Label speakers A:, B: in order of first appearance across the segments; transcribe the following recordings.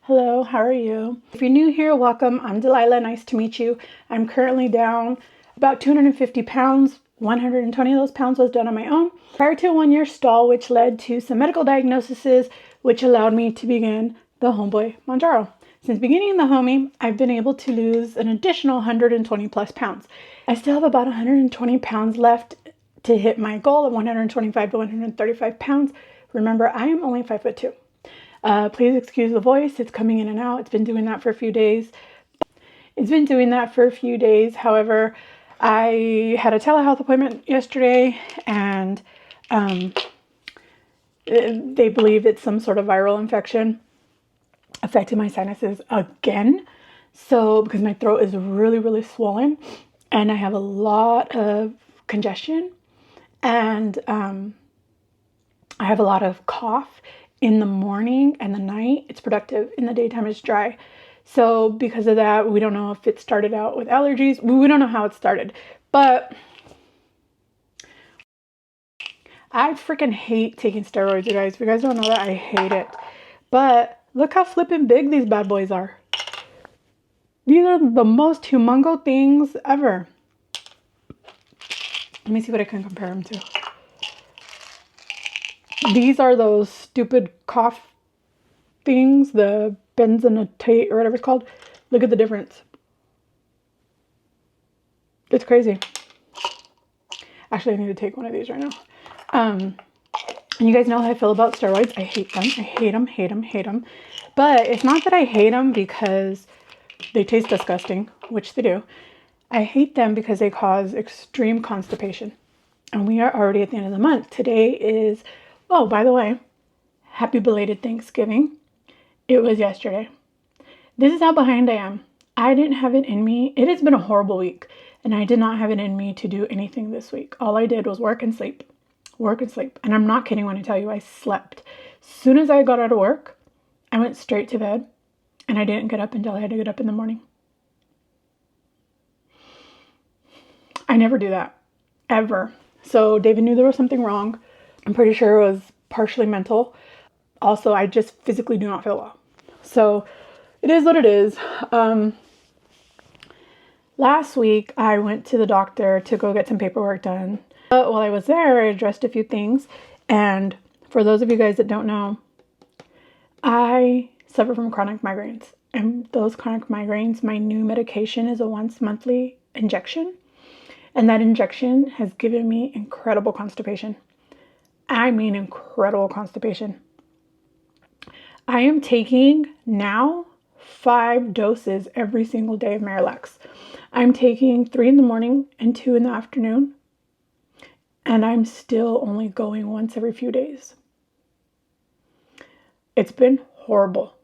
A: Hello, how are you? If you're new here, welcome. I'm Delilah. Nice to meet you. I'm currently down about 250 pounds. 120 of those pounds was done on my own. Prior to a 1-year stall, which led to some medical diagnoses, which allowed me to begin the Homeboy Mounjaro. Since beginning the homie, I've been able to lose an additional 120 plus pounds. I still have about 120 pounds left to hit my goal of 125 to 135 pounds. Remember, I am only 5'2". Please excuse the voice. It's coming in and out. It's been doing that for a few days. However, I had a telehealth appointment yesterday, and they believe it's some sort of viral infection affecting my sinuses again. So, because my throat is really, really swollen, and I have a lot of congestion, and I have a lot of cough in the morning and the night. It's productive. In the daytime, it's dry. So because of that, we don't know if it started out with allergies. We don't know how it started. But I freaking hate taking steroids, you guys. If you guys don't know that, I hate it. But look how flippin' big these bad boys are. These are the most humongo things ever. Let me see what I can compare them to. These are those stupid cough things, the benzonatate or whatever it's called. Look at the difference. It's crazy. Actually, I need to take one of these right now. And you guys know how I feel about steroids. I hate them. I hate them. But it's not that I hate them because they taste disgusting, which they do. I hate them because they cause extreme constipation. And we are already at the end of the month. Today is, oh, by the way, happy belated Thanksgiving. It was yesterday. This is how behind I am. I didn't have it in me. It has been a horrible week, and I did not have it in me to do anything this week. All I did was work and sleep. And I'm not kidding when I tell you I slept. As soon as I got out of work, I went straight to bed, and I didn't get up until I had to get up in the morning. I never do that, ever. So David knew there was something wrong. I'm pretty sure it was partially mental. Also, I just physically do not feel well. So it is what it is. Last week, I went to the doctor to go get some paperwork done. But while I was there, I addressed a few things. And for those of you guys that don't know, I suffer from chronic migraines. And those chronic migraines, my new medication is a once monthly injection. And that injection has given me incredible constipation. I mean incredible constipation. I am taking now 5 doses every single day of Marilax. I'm taking 3 in the morning and 2 in the afternoon. And I'm still only going once every few days. It's been horrible.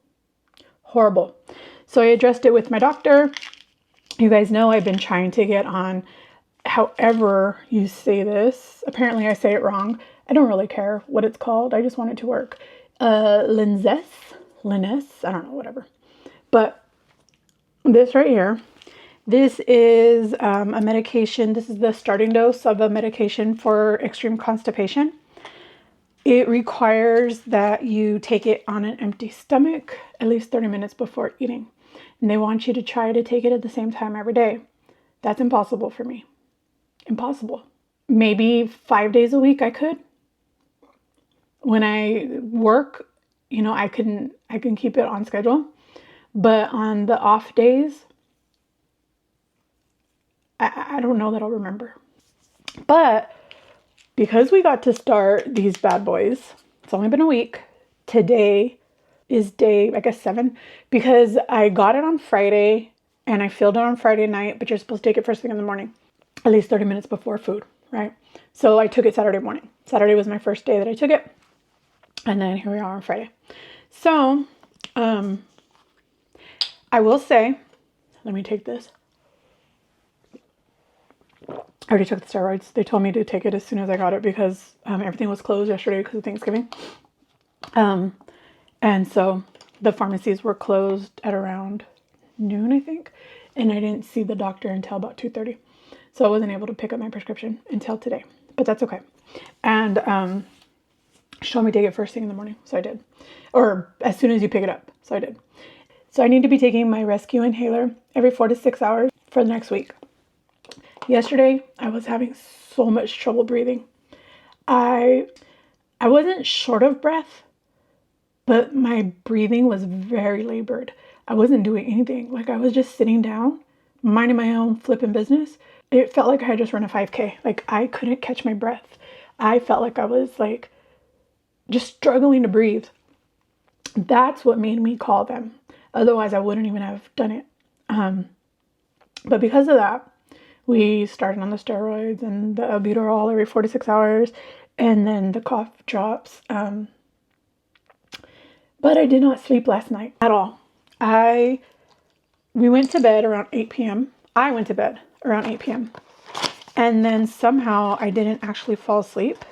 A: Horrible. So I addressed it with my doctor. You guys know I've been trying to get on, however you say this. Apparently I say it wrong. I don't really care what it's called. I just want it to work. Linus, I don't know, whatever. But this right here, this is a medication. This is the starting dose of a medication for extreme constipation. It requires that you take it on an empty stomach at least 30 minutes before eating. And they want you to try to take it at the same time every day. That's impossible for me. Impossible. Maybe 5 days a week I could. When I work, you know, I can keep it on schedule. But on the off days, I don't know that I'll remember. But because we got to start these bad boys, it's only been a week. Today is day, I guess, 7. Because I got it on Friday and I filled it on Friday night, but you're supposed to take it first thing in the morning, at least 30 minutes before food, right? So I took it Saturday morning. Saturday was my first day that I took it. And then here we are on Friday. So, I will say, let me take this. I already took the steroids. They told me to take it as soon as I got it because everything was closed yesterday because of Thanksgiving. And so the pharmacies were closed at around noon, I think. And I didn't see the doctor until about 2:30. So I wasn't able to pick up my prescription until today. But that's okay. And she told me to take it first thing in the morning. So I did. Or as soon as you pick it up. So I did. So I need to be taking my rescue inhaler every 4 to 6 hours for the next week. Yesterday, I was having so much trouble breathing. I wasn't short of breath, but my breathing was very labored. I wasn't doing anything. Like, I was just sitting down, minding my own flipping business. It felt like I had just run a 5K. Like, I couldn't catch my breath. I felt like I was like just struggling to breathe. That's what made me call them. Otherwise, I wouldn't even have done it. But because of that, we started on the steroids and the albuterol every 4 to 6 hours, and then the cough drops. But I did not sleep last night at all. We went to bed around 8 p.m. I went to bed around 8 p.m. And then somehow I didn't actually fall asleep.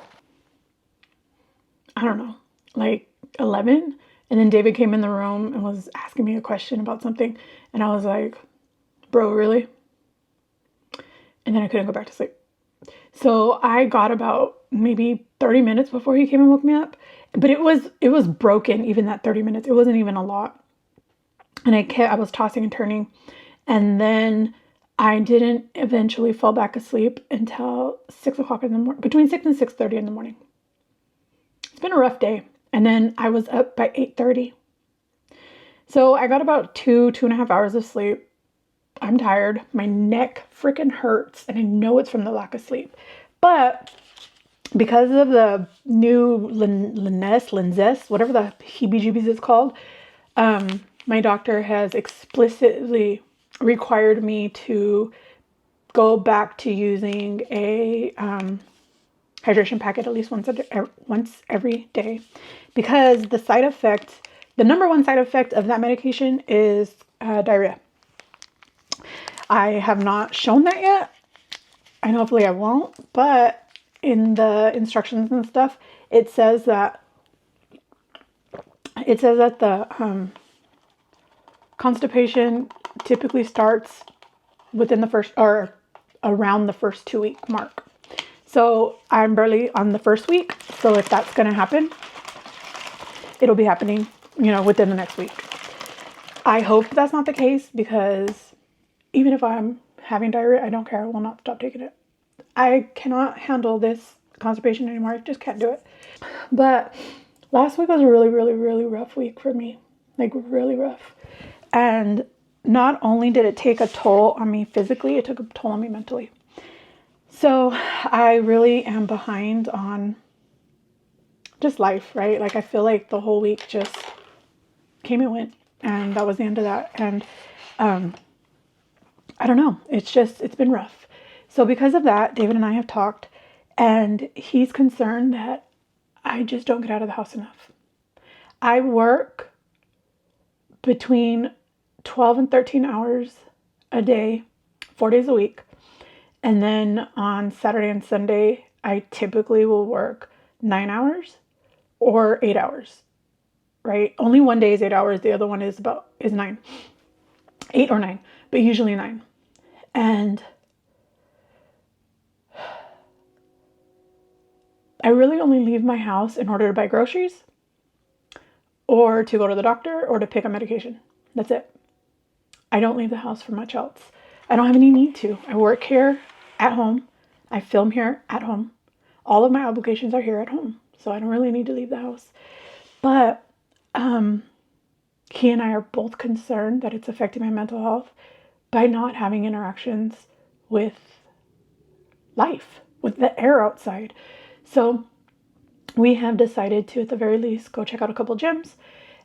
A: I don't know, like 11. And then David came in the room and was asking me a question about something. And I was like, bro, really? And then I couldn't go back to sleep. So I got about maybe 30 minutes before he came and woke me up. But it was broken, even that 30 minutes. It wasn't even a lot. And I was tossing and turning. And then I didn't eventually fall back asleep until 6 o'clock in the morning, between 6 and 6:30 in the morning. It's been a rough day. And then I was up by 8:30. So I got about 2.5 hours of sleep. I'm tired. My neck freaking hurts. And I know it's from the lack of sleep. But because of the new Linzess, whatever the heebie-jeebies is called, my doctor has explicitly required me to go back to using a hydration packet at least once every day, because the number one side effect of that medication is diarrhea. I have not shown that yet, and hopefully I won't, but in the instructions and stuff, it says that the constipation typically starts within the first or around the first 2-week mark. So I'm barely on the first week. So if that's going to happen, it'll be happening, within the next week. I hope that's not the case, because even if I'm having diarrhea, I don't care. I will not stop taking it. I cannot handle this constipation anymore. I just can't do it. But last week was a really, really, really rough week for me. Like, really rough. And not only did it take a toll on me physically, it took a toll on me mentally. So I really am behind on just life, right? Like, I feel like the whole week just came and went, and that was the end of that. And I don't know. It's been rough. So because of that, David and I have talked, and he's concerned that I just don't get out of the house enough. I work between 12 and 13 hours a day, 4 days a week. And then on Saturday and Sunday, I typically will work 9 hours or 8 hours, right? Only one day is 8 hours. The other one is 9, 8 or 9, but usually 9. And I really only leave my house in order to buy groceries or to go to the doctor or to pick up medication. That's it. I don't leave the house for much else. I don't have any need to. I work here at home. I film here at home. All of my obligations are here at home. So I don't really need to leave the house. But he and I are both concerned that it's affecting my mental health by not having interactions with life, with the air outside. So we have decided to, at the very least, go check out a couple gyms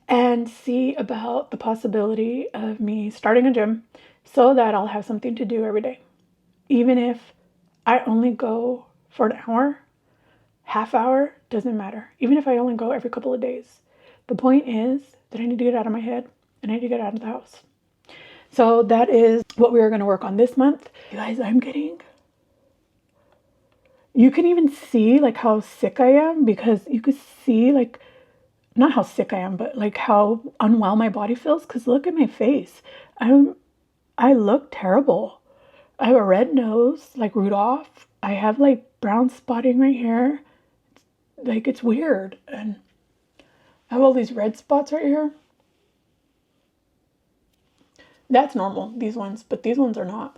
A: and see about the possibility of me starting a gym so that I'll have something to do every day. Even if I only go for an hour, half hour, doesn't matter. Even if I only go every couple of days. The point is that I need to get out of my head and I need to get out of the house. So that is what we are going to work on this month. You guys, you can even see like how sick I am, because you could see like, not how sick I am, but like how unwell my body feels. Because look at my face. I look terrible. I have a red nose, like Rudolph. I have like brown spotting right here. Like, it's weird. And I have all these red spots right here. That's normal, these ones, but these ones are not.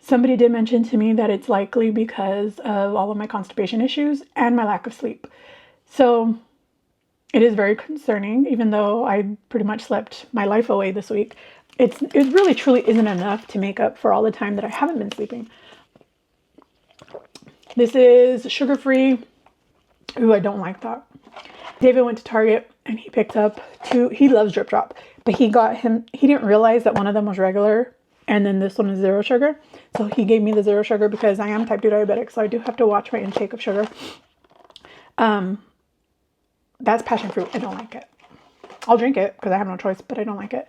A: Somebody did mention to me that it's likely because of all of my constipation issues and my lack of sleep. So it is very concerning, even though I pretty much slept my life away this week. It really truly isn't enough to make up for all the time that I haven't been sleeping. This is sugar-free. Ooh, I don't like that. David went to Target and he picked up two. He loves Drip Drop, but he didn't realize that one of them was regular and then this one is 0 sugar. So he gave me the 0 sugar because I am type 2 diabetic, so I do have to watch my intake of sugar. That's passion fruit. I don't like it. I'll drink it because I have no choice, but I don't like it.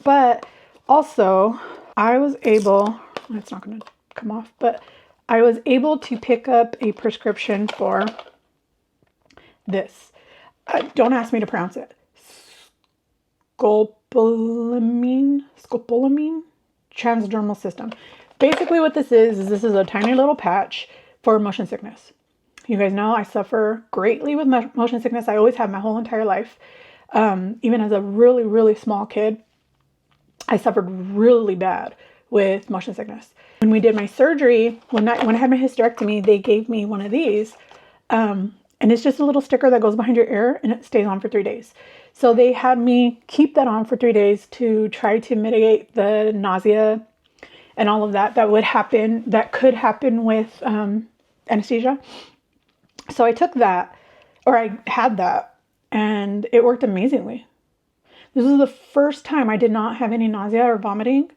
A: But also I was able, it's not going to come off, but I was able to pick up a prescription for this. Don't ask me to pronounce it. Scopolamine transdermal system. Basically what this is this is a tiny little patch for motion sickness. You guys know I suffer greatly with motion sickness. I always have my whole entire life. Even as a really, really small kid, I suffered really bad with motion sickness. When we did my surgery, when I had my hysterectomy, they gave me one of these. And it's just a little sticker that goes behind your ear and it stays on for 3 days. So they had me keep that on for 3 days to try to mitigate the nausea and all of that could happen with anesthesia. So I took that, or I had that, and it worked amazingly. This was the first time I did not have any nausea or vomiting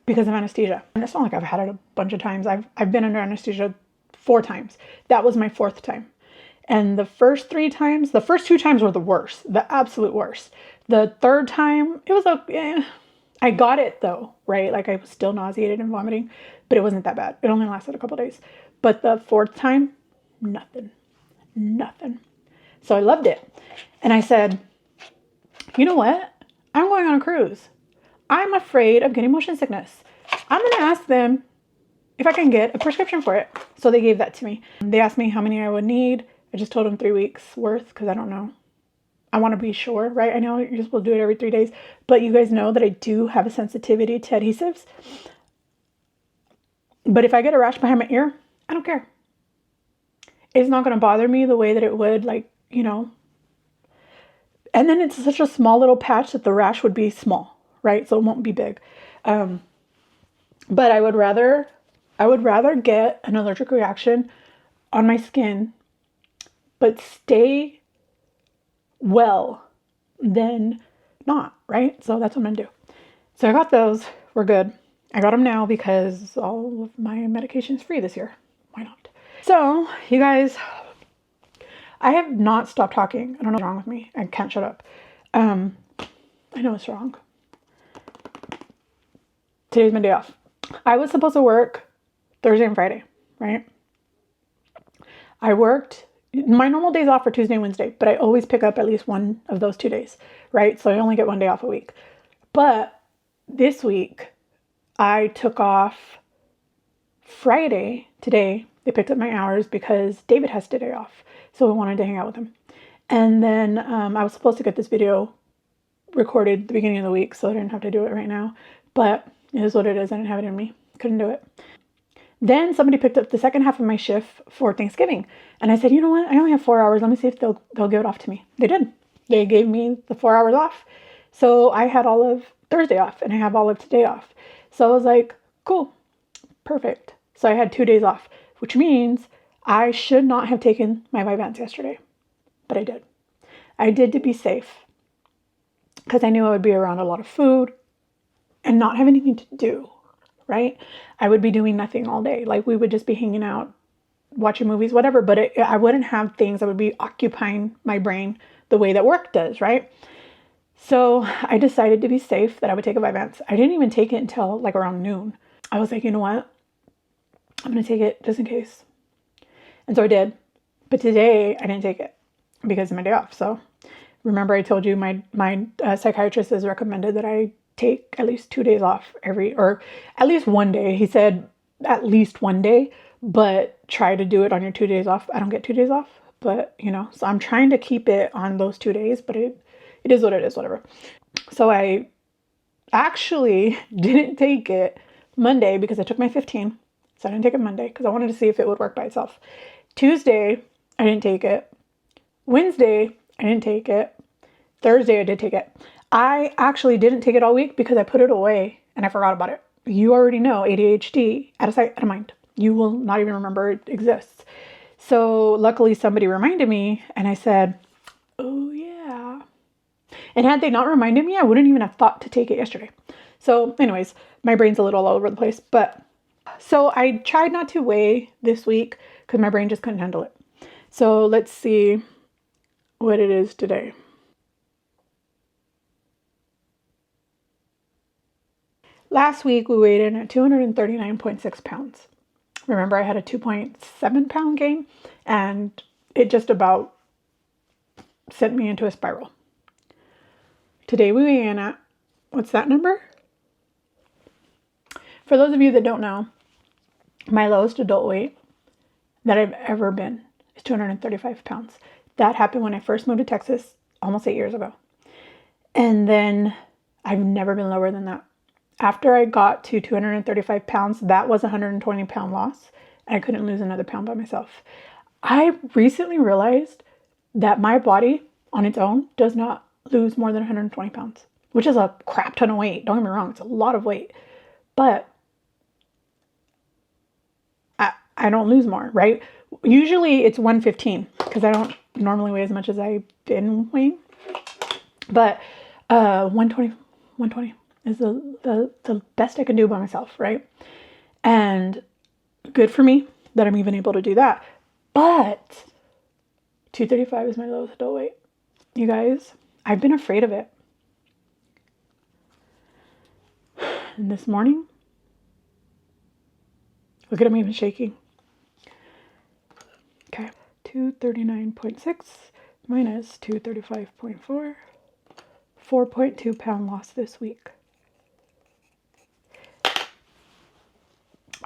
A: because of anesthesia. And it's not like I've had it a bunch of times. I've been under anesthesia 4 times. That was my 4th time. And the first 2 times were the worst, the absolute worst. The 3rd time, it was okay. I got it though, right? Like I was still nauseated and vomiting, but it wasn't that bad. It only lasted a couple days. But the 4th time, nothing. So I loved it. And I said, you know what? I'm going on a cruise. I'm afraid of getting motion sickness. I'm going to ask them if I can get a prescription for it. So they gave that to me. They asked me how many I would need. I just told them 3 weeks worth because I don't know. I want to be sure, right? I know you're supposed to do it every 3 days, but you guys know that I do have a sensitivity to adhesives. But if I get a rash behind my ear, I don't care. It's not going to bother me the way that it would, like, you know. And then it's such a small little patch that the rash would be small, right? So it won't be big. But I would rather get an allergic reaction on my skin, but stay well than not, right? So that's what I'm gonna do. So I got those. We're good. I got them now because all of my medication is free this year. Why not? So you guys, I have not stopped talking. I don't know what's wrong with me. I can't shut up. I know it's wrong. Today's my day off. I was supposed to work Thursday and Friday, right? I worked, my normal days off are Tuesday and Wednesday, but I always pick up at least one of those 2 days, right? So I only get 1 day off a week. But this week, I took off Friday, today. They picked up my hours because David has today off. So I wanted to hang out with him. And then I was supposed to get this video recorded at the beginning of the week, so I didn't have to do it right now. But it is what it is. I didn't have it in me. Couldn't do it. Then somebody picked up the second half of my shift for Thanksgiving. And I said, you know what? I only have 4 hours. Let me see if they'll give it off to me. They did. They gave me the 4 hours off. So I had all of Thursday off and I have all of today off. So I was like, cool, perfect. So I had 2 days off, which means I should not have taken my Vyvanse yesterday, but I did. I did to be safe because I knew I would be around a lot of food and not have anything to do, right? I would be doing nothing all day. Like we would just be hanging out, watching movies, whatever, but I wouldn't have things that would be occupying my brain the way that work does, right? So I decided to be safe that I would take a Vyvanse. I didn't even take it until like around noon. I was like, you know what? I'm going to take it just in case. And so I did. But today I didn't take it because of my day off. So remember I told you my psychiatrist has recommended that I take at least 2 days off or at least 1 day. He said at least 1 day, but try to do it on your 2 days off. I don't get 2 days off, but you know, so I'm trying to keep it on those 2 days, but it is what it is, whatever. So I actually didn't take it Monday because I took my 15. So I didn't take it Monday because I wanted to see if it would work by itself. Tuesday, I didn't take it. Wednesday, I didn't take it. Thursday, I did take it. I actually didn't take it all week because I put it away and I forgot about it. You already know ADHD, out of sight, out of mind. You will not even remember it exists. So luckily somebody reminded me and I said, oh yeah. And had they not reminded me, I wouldn't even have thought to take it yesterday. So anyways, my brain's a little all over the place. But so I tried not to weigh this week because my brain just couldn't handle it. So let's see what it is today. Last week we weighed in at 239.6 pounds. Remember, I had a 2.7 pound gain and it just about sent me into a spiral. Today we weigh in at, what's that number? For those of you that don't know, my lowest adult weight that I've ever been is 235 pounds. That happened when I first moved to Texas almost 8 years ago. And then I've never been lower than that. After I got to 235 pounds, that was a 120 pound loss. And I couldn't lose another pound by myself. I recently realized that my body on its own does not lose more than 120 pounds, which is a crap ton of weight. Don't get me wrong, it's a lot of weight. But I don't lose more, right? Usually it's 115 because I don't normally weigh as much as I've been weighing. But 120 is the best I can do by myself, right? And good for me that I'm even able to do that. But 235 is my lowest adult weight. You guys, I've been afraid of it. And this morning, look at him even shaking. Okay, 239.6 minus 235.4, 4.2 pound loss this week.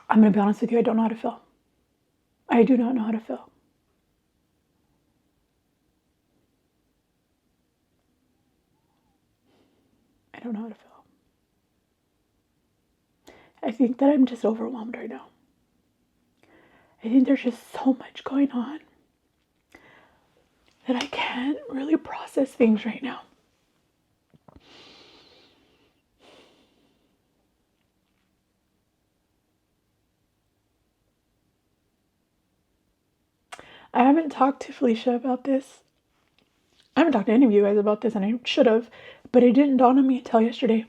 A: I'm going to be honest with you, I don't know how to feel. I do not know how to feel. I don't know how to feel. I think that I'm just overwhelmed right now. I think there's just so much going on that I can't really process things right now. I haven't talked to Felicia about this. I haven't talked to any of you guys about this, and I should have, but it didn't dawn on me until yesterday.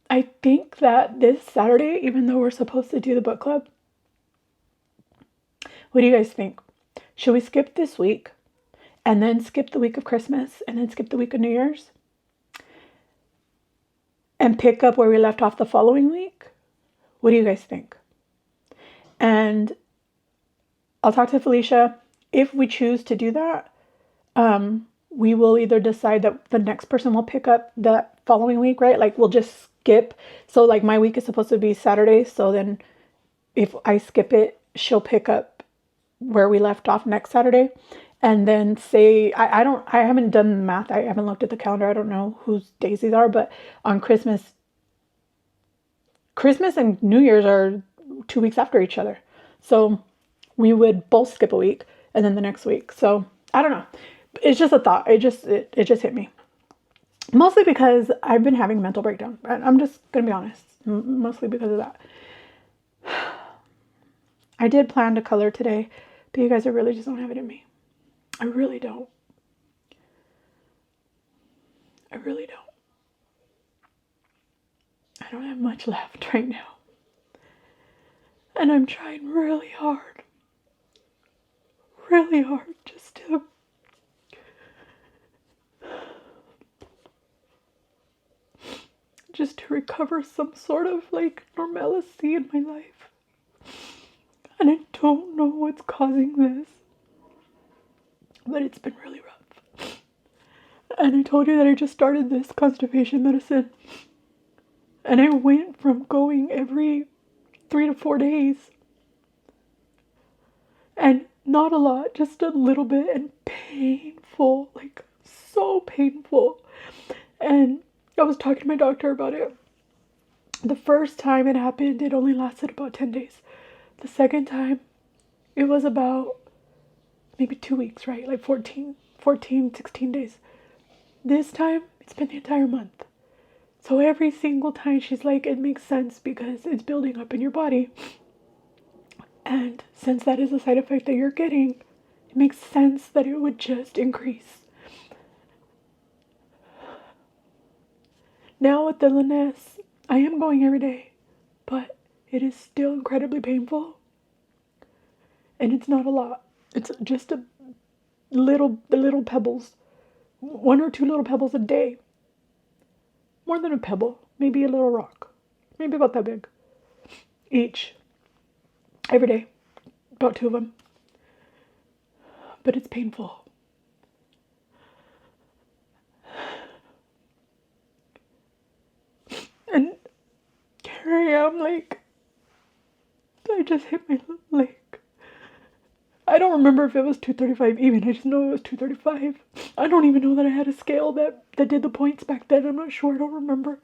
A: I think that this Saturday, even though we're supposed to do the book club, what do you guys think? Should we skip this week and then skip the week of Christmas and then skip the week of New Year's and pick up where we left off the following week? What do you guys think? And I'll talk to Felicia. If we choose to do that, we will either decide that the next person will pick up the following week, right? Like we'll just skip. So like my week is supposed to be Saturday. So then if I skip it, she'll pick up where we left off next Saturday. And then say, I haven't done the math. I haven't looked at the calendar. I don't know whose days these are, but on Christmas and New Year's are 2 weeks after each other. So we would both skip a week and then the next week. So I don't know. It's just a thought. It just hit me. Mostly because I've been having a mental breakdown. I'm just going to be honest. Mostly because of that. I did plan to color today, but you guys, I really just don't have it in me. I really don't. I really don't. I don't have much left right now. And I'm trying really hard just to recover some sort of like normalcy in my life. And I don't know what's causing this, but it's been really rough. And I told you that I just started this constipation medicine, and I went from going every 3 to 4 days, and Not a lot, just a little bit, and painful, like so painful. And I was talking to my doctor about it. The first time it happened, it only lasted about 10 days. The second time, it was about maybe 2 weeks, right? Like 16 days. This time, it's been the entire month. So every single time she's like, it makes sense because it's building up in your body. And since that is a side effect that you're getting, it makes sense that it would just increase. Now with the Liness, I am going every day, but it is still incredibly painful. And it's not a lot. It's just the little pebbles. 1 or 2 little pebbles a day. More than a pebble. Maybe a little rock. Maybe about that big. Each. Every day. About 2 of them. But it's painful. And here I am, like, I just hit my leg. I don't remember if it was 235 even. I just know it was 235. I don't even know that I had a scale that did the points back then. I'm not sure. I don't remember.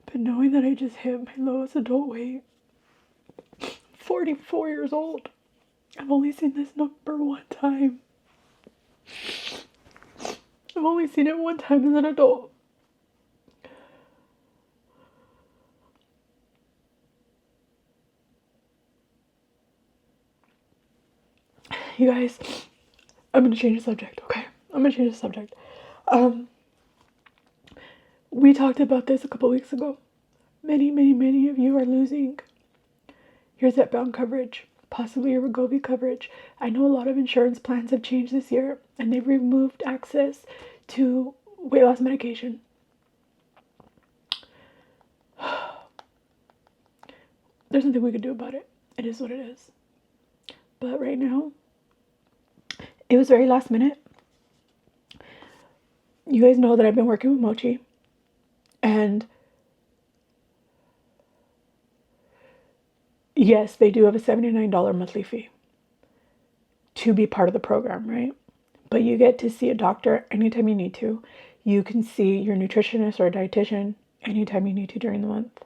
A: But knowing that I just hit my lowest adult weight, 44 years old, I've only seen this number one time. I've only seen it one time as an adult. You guys, I'm going to change the subject, okay? I'm going to change the subject. We talked about this a couple weeks ago. Many of you are losing your Zepbound coverage, possibly your Wegovy coverage. I know a lot of insurance plans have changed this year, and they've removed access to weight loss medication. There's nothing we could do about it. It is what it is. But right now, it was very last minute. You guys know that I've been working with Mochi, and yes, they do have a $79 monthly fee to be part of the program, right? But you get to see a doctor anytime you need to. You can see your nutritionist or dietitian anytime you need to during the month.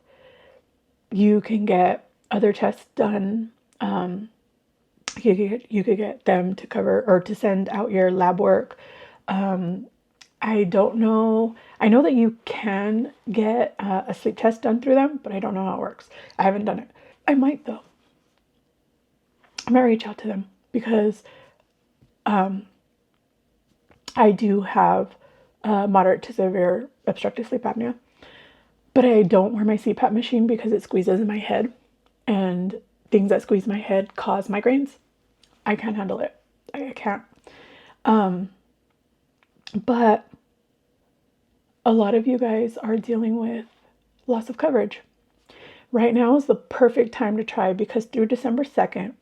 A: You can get other tests done. You could get them to cover or to send out your lab work. I don't know. I know that you can get a sleep test done through them, but I don't know how it works. I haven't done it. I might though. I might reach out to them because I do have moderate to severe obstructive sleep apnea, but I don't wear my CPAP machine because it squeezes in my head, and things that squeeze my head cause migraines. I can't handle it. I can't. But a lot of you guys are dealing with loss of coverage. Right now is the perfect time to try because through December 2nd,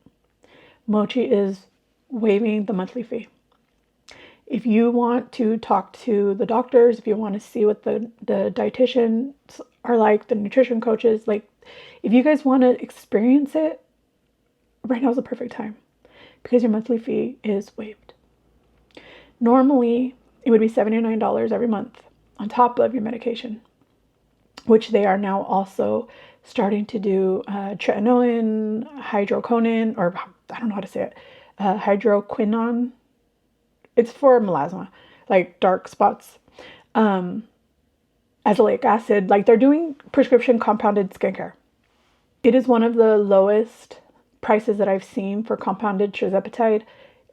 A: Mochi is waiving the monthly fee. If you want to talk to the doctors, if you want to see what the dietitians are like, the nutrition coaches, like if you guys want to experience it, right now is the perfect time because your monthly fee is waived. Normally, it would be $79 every month on top of your medication, which they are now also starting to do tretinoin, hydroquinone, or I don't know how to say it, hydroquinone. It's for melasma, like dark spots. Azelaic acid, like they're doing prescription compounded skincare. It is one of the lowest prices that I've seen for compounded tirzepatide,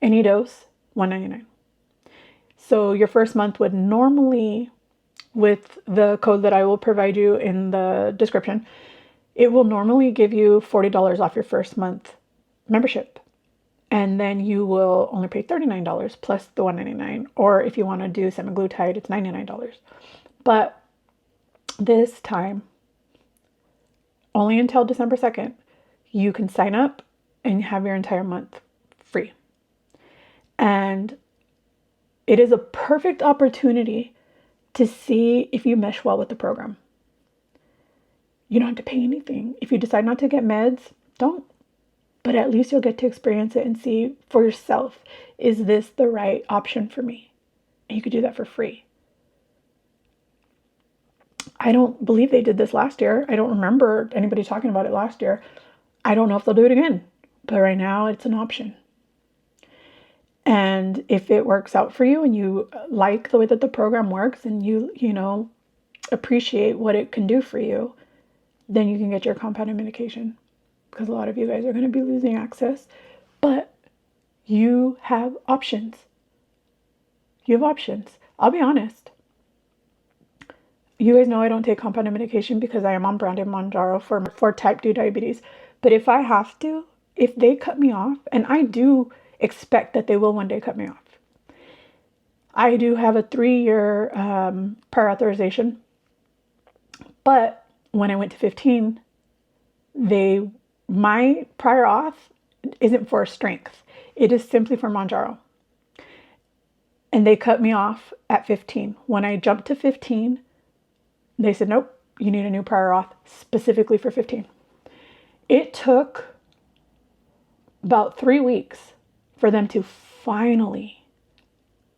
A: any dose, $1.99. So your first month would normally, with the code that I will provide you in the description, it will normally give you $40 off your first month membership. And then you will only pay $39 plus the $1.99. Or if you want to do semaglutide, it's $99. But this time, only until December 2nd, you can sign up and have your entire month free. And it is a perfect opportunity to see if you mesh well with the program. You don't have to pay anything. If you decide not to get meds, don't. But at least you'll get to experience it and see for yourself, is this the right option for me? And you could do that for free. I don't believe they did this last year. I don't remember anybody talking about it last year. I don't know if they'll do it again. But right now, it's an option. And if it works out for you and you like the way that the program works and you know, appreciate what it can do for you, then you can get your compounded medication. Because a lot of you guys are going to be losing access. But you have options. You have options. I'll be honest. You guys know I don't take compounded medication because I am on branded Mounjaro for type 2 diabetes. But if I have to, if they cut me off, and I do expect that they will one day cut me off. I do have a 3-year prior authorization. But when I went to 15, my prior auth isn't for strength. It is simply for Mounjaro. And they cut me off at 15. When I jumped to 15, they said, nope, you need a new prior auth specifically for 15. It took about 3 weeks for them to finally,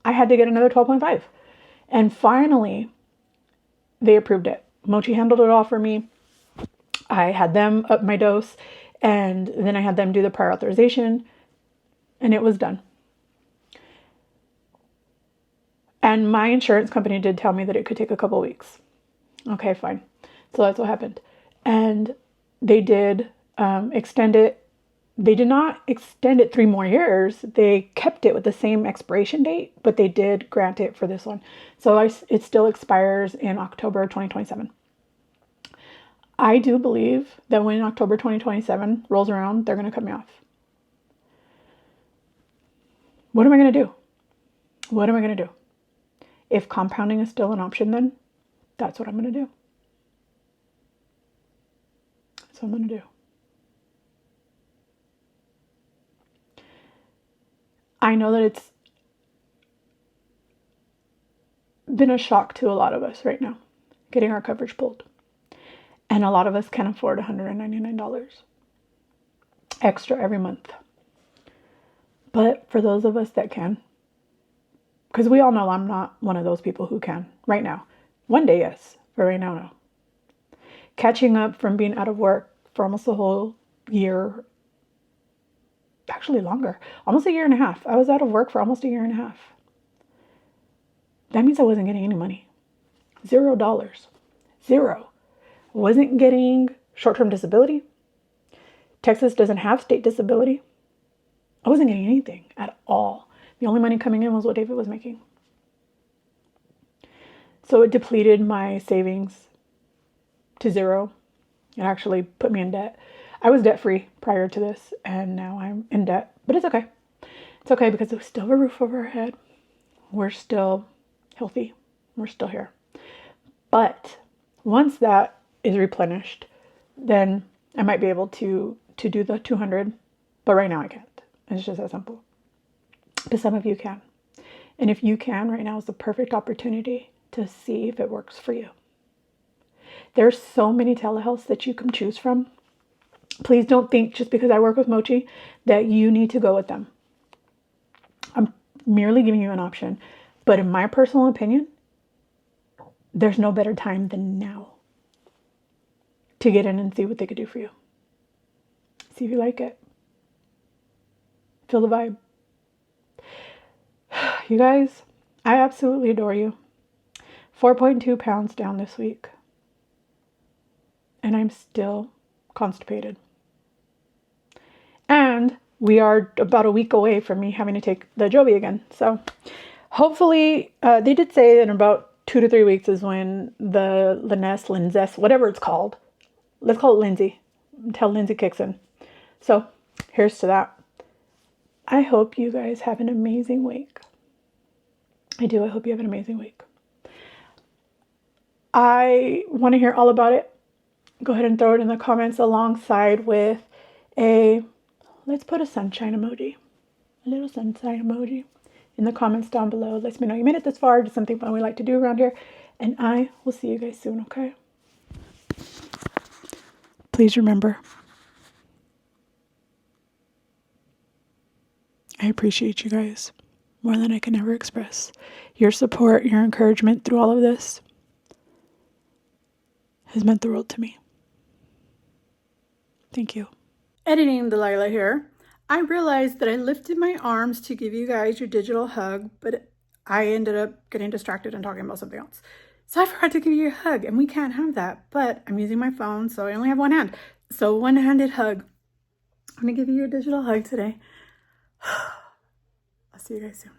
A: I had to get another 12.5. And finally, they approved it. Mochi handled it all for me. I had them up my dose, and then I had them do the prior authorization, and it was done. And my insurance company did tell me that it could take a couple weeks. Okay, fine. So that's what happened. And they did extend it. They did not extend it 3 more years. They kept it with the same expiration date, but they did grant it for this one. So it still expires in October 2027. I do believe that when October 2027 rolls around, they're going to cut me off. What am I going to do? What am I going to do? If compounding is still an option, then that's what I'm going to do. That's what I'm going to do. I know that it's been a shock to a lot of us right now, getting our coverage pulled. And a lot of us can't afford $199 extra every month. But for those of us that can, because we all know I'm not one of those people who can right now. One day, yes, but right now, no. Catching up from being out of work for almost a whole year, actually longer, almost a year and a half. I was out of work for almost a year and a half. That means I wasn't getting any money. $0. Zero. Wasn't getting short-term disability. Texas doesn't have state disability. I wasn't getting anything at all. The only money coming in was what David was making. So it depleted my savings to zero. It actually put me in debt. I was debt-free prior to this, and now I'm in debt. But it's okay. It's okay because there's still a roof over our head. We're still healthy. We're still here. But once that is replenished, then I might be able to do the 200. But right now I can't. It's just that simple. But some of you can. And if you can, right now is the perfect opportunity to see if it works for you. There's so many telehealths that you can choose from. Please don't think just because I work with Mochi that you need to go with them. I'm merely giving you an option. But in my personal opinion, there's no better time than now to get in and see what they could do for you. See if you like it. Feel the vibe. You guys, I absolutely adore you. 4.2 pounds down this week. And I'm still constipated. And we are about a week away from me having to take the Jovi again. So hopefully, they did say in about 2 to 3 weeks is when the Linzess, whatever it's called. Let's call it Lindsay until Lindsay kicks in. So here's to that. I hope you guys have an amazing week. I do. I hope you have an amazing week. I want to hear all about it. Go ahead and throw it in the comments alongside with let's put a sunshine emoji. A little sunshine emoji in the comments down below. Let me know you made it this far. It's something fun we like to do around here. And I will see you guys soon, okay? please remember, I appreciate you guys more than I can ever express. Your support, your encouragement through all of this has meant the world to me. Thank you. Editing Delilah here. I realized that I lifted my arms to give you guys your digital hug, but I ended up getting distracted and talking about something else. So I forgot to give you a hug, and we can't have that, but I'm using my phone, so I only have one hand. So one-handed hug. I'm gonna give you a digital hug today. I'll see you guys soon.